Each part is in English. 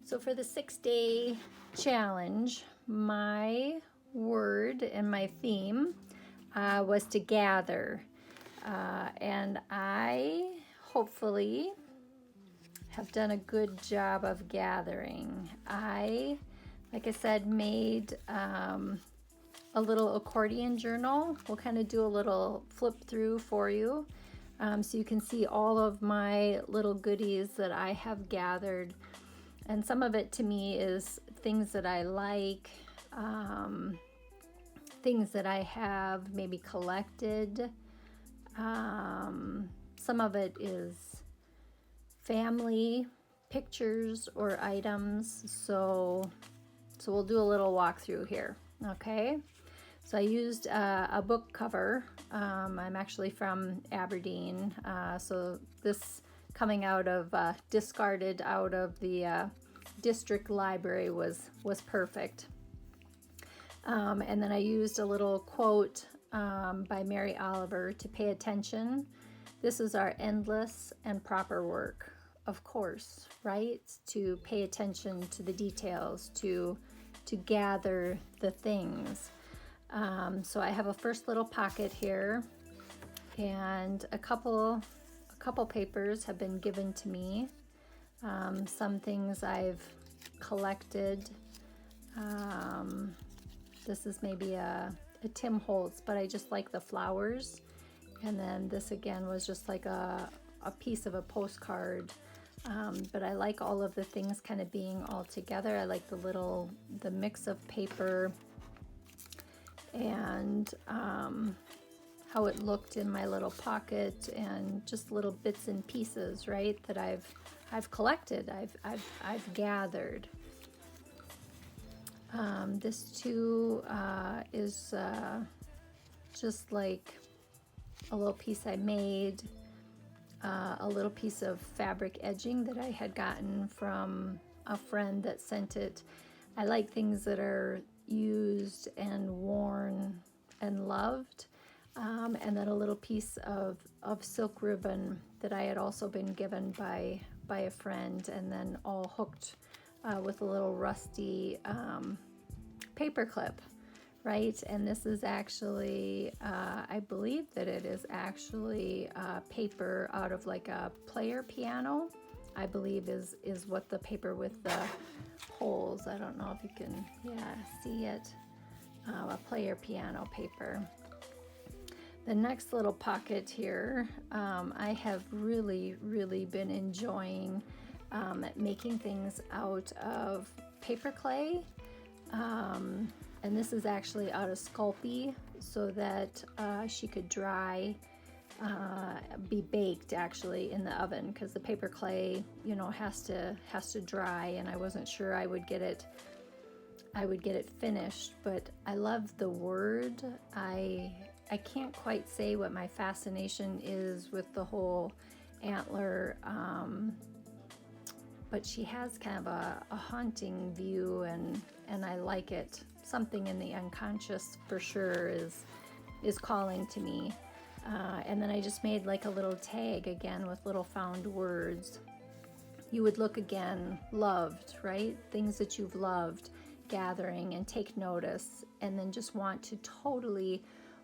So for the 6-day challenge, my word and my theme was to gather. And I hopefully have done a good job of gathering. Like I said, made a little accordion journal. We'll kind of do a little flip through for you so you can see all of my little goodies that I have gathered. And some of it to me is things that I like, things that I have maybe collected. Some of it is family pictures or items. So we'll do a little walkthrough here, okay? So I used a book cover. I'm actually from Aberdeen, so this coming out of discarded out of the district library was perfect. And then I used a little quote by Mary Oliver to pay attention. This is our endless and proper work, of course, right? To pay attention to the details, to gather the things. So I have a first little pocket here, and a couple papers have been given to me. Some things I've collected. This is maybe a Tim Holtz, but I just like the flowers. And then this again was just like a piece of a postcard. But I like all of the things kind of being all together. I like the mix of paper and how it looked in my little pocket, and just little bits and pieces, right, that I've collected, I've gathered. This too is just like a little piece I made, a little piece of fabric edging that I had gotten from a friend that sent it. I like things that are used and worn and loved. And then a little piece of silk ribbon that I had also been given by a friend, and then all hooked with a little rusty paper clip, right? And this is actually, I believe that it is actually paper out of like a player piano, I believe is what the paper with the holes, I don't know if you can, see it, a player piano paper. The next little pocket here, I have really been enjoying making things out of paper clay. And this is actually out of Sculpey, so that she could dry, be baked actually in the oven, because the paper clay, has to dry, and I wasn't sure I would get it finished. But I love the word. I can't quite say what my fascination is with the whole antler, but she has kind of a haunting view, and I like it. Something in the unconscious for sure is calling to me. And then I just made like a little tag again with little found words. You would look again, loved, right? Things that you've loved, gathering, and take notice, and then just want to totally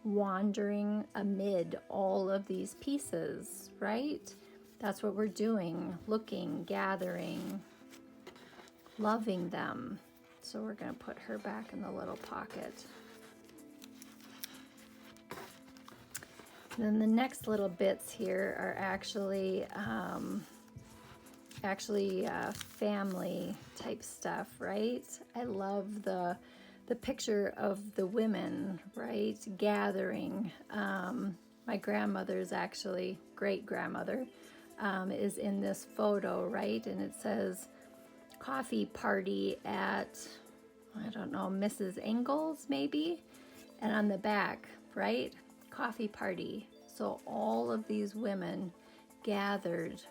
wandering amid all of these pieces, right? That's what we're doing, looking, gathering, loving them. So we're going to put her back in the little pocket. And then the next little bits here are actually family type stuff, right? I love the picture of the women, right, gathering. My grandmother's actually great-grandmother is in this photo, right? And it says coffee party at, I don't know, Mrs. Engel's maybe, and on the back, right, coffee party. So all of these women gathered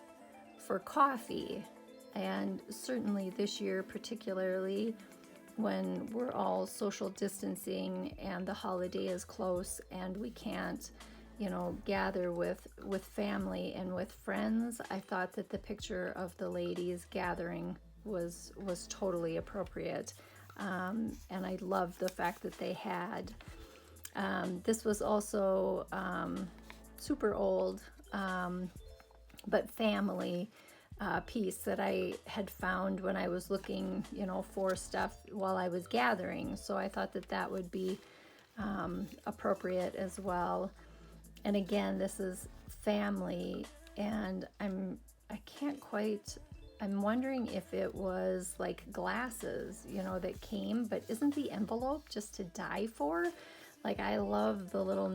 for coffee, and certainly this year particularly, when we're all social distancing and the holiday is close and we can't, gather with family and with friends, I thought that the picture of the ladies gathering was totally appropriate. And I loved the fact that they had. This was also super old, but family piece that I had found when I was looking, you know, for stuff while I was gathering. So I thought that that would be appropriate as well. And again, this is family, and I'm wondering if it was like glasses, you know, that came, but isn't the envelope just to die for? Like, I love the little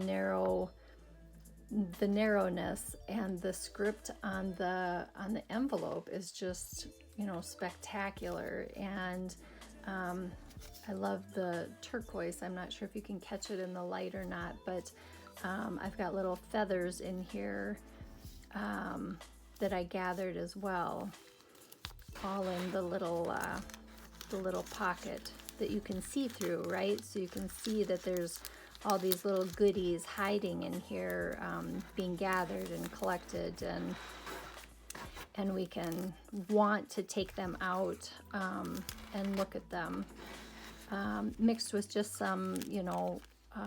the narrowness, and the script on the envelope is just, you know, spectacular. And I love the turquoise. I'm not sure if you can catch it in the light or not, but I've got little feathers in here that I gathered as well, all in the little pocket that you can see through, right? So you can see that there's all these little goodies hiding in here, being gathered and collected, and we can want to take them out and look at them, mixed with just some, you know,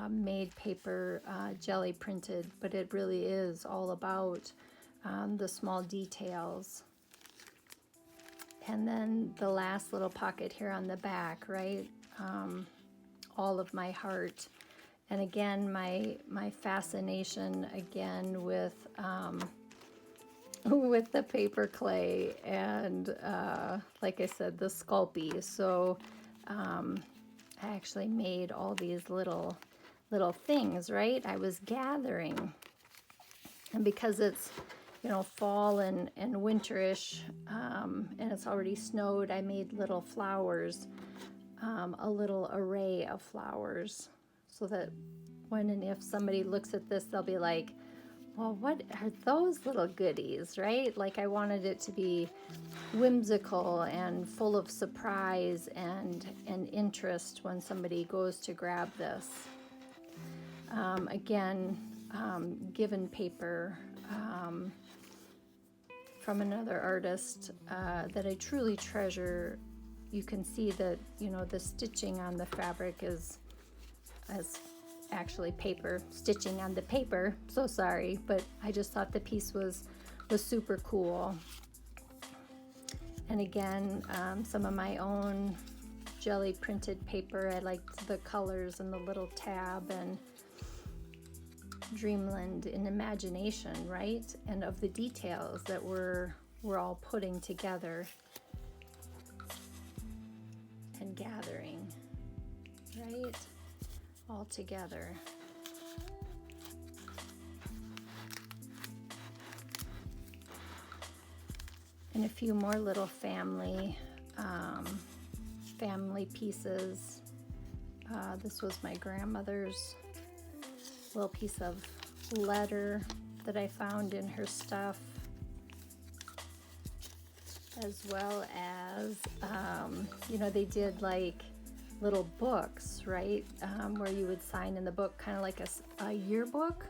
made paper, jelly printed, but it really is all about the small details. And then the last little pocket here on the back, right? All of my heart. And again, my fascination again with the paper clay, and like I said, the Sculpey. So I actually made all these little things, right? I was gathering, and because it's, you know, fall and winterish, and it's already snowed, I made little flowers, a little array of flowers, so that when and if somebody looks at this, they'll be like, well, what are those little goodies, right? Like, I wanted it to be whimsical and full of surprise and interest when somebody goes to grab this. Again, given paper from another artist that I truly treasure. You can see that, you know, the stitching on the fabric is actually paper stitching on the paper. So sorry, but I just thought the piece was super cool. And again, some of my own jelly printed paper. I liked the colors and the little tab and dreamland in imagination, right? And of the details that we're all putting together and gathering, right? All together. And a few more little family pieces. This was my grandmother's little piece of letter that I found in her stuff, as well as, you know, they did like little books, right, where you would sign in the book, kind of like a yearbook,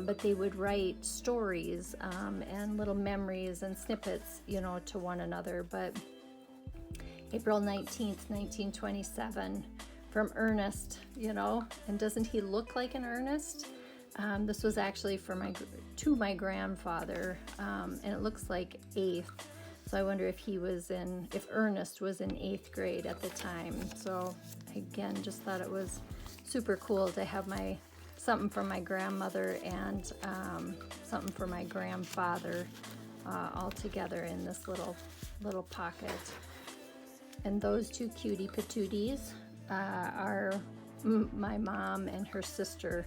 but they would write stories and little memories and snippets, you know, to one another. But April 19th, 1927, from Ernest, you know, and doesn't he look like an Ernest? This was actually to my grandfather, and it looks like 8th. So I wonder if Ernest was in 8th grade at the time. So again, just thought it was super cool to have something from my grandmother and something for my grandfather all together in this little pocket. And those two cutie patooties are my mom and her sister,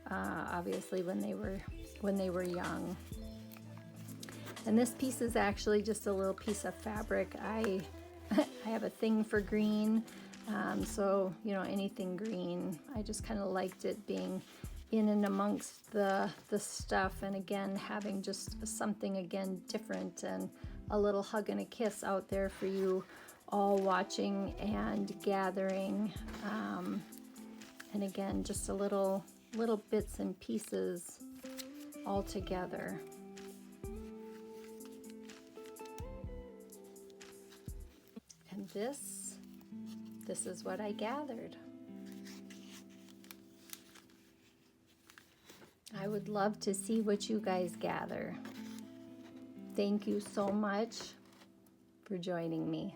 obviously when they were young. And this piece is actually just a little piece of fabric. I have a thing for green, so, you know, anything green. I just kind of liked it being in and amongst the stuff, and again having just something again different, and a little hug and a kiss out there for you all watching and gathering, and again just a little bits and pieces all together. this is what I gathered. I would love to see what you guys gather. Thank you so much for joining me.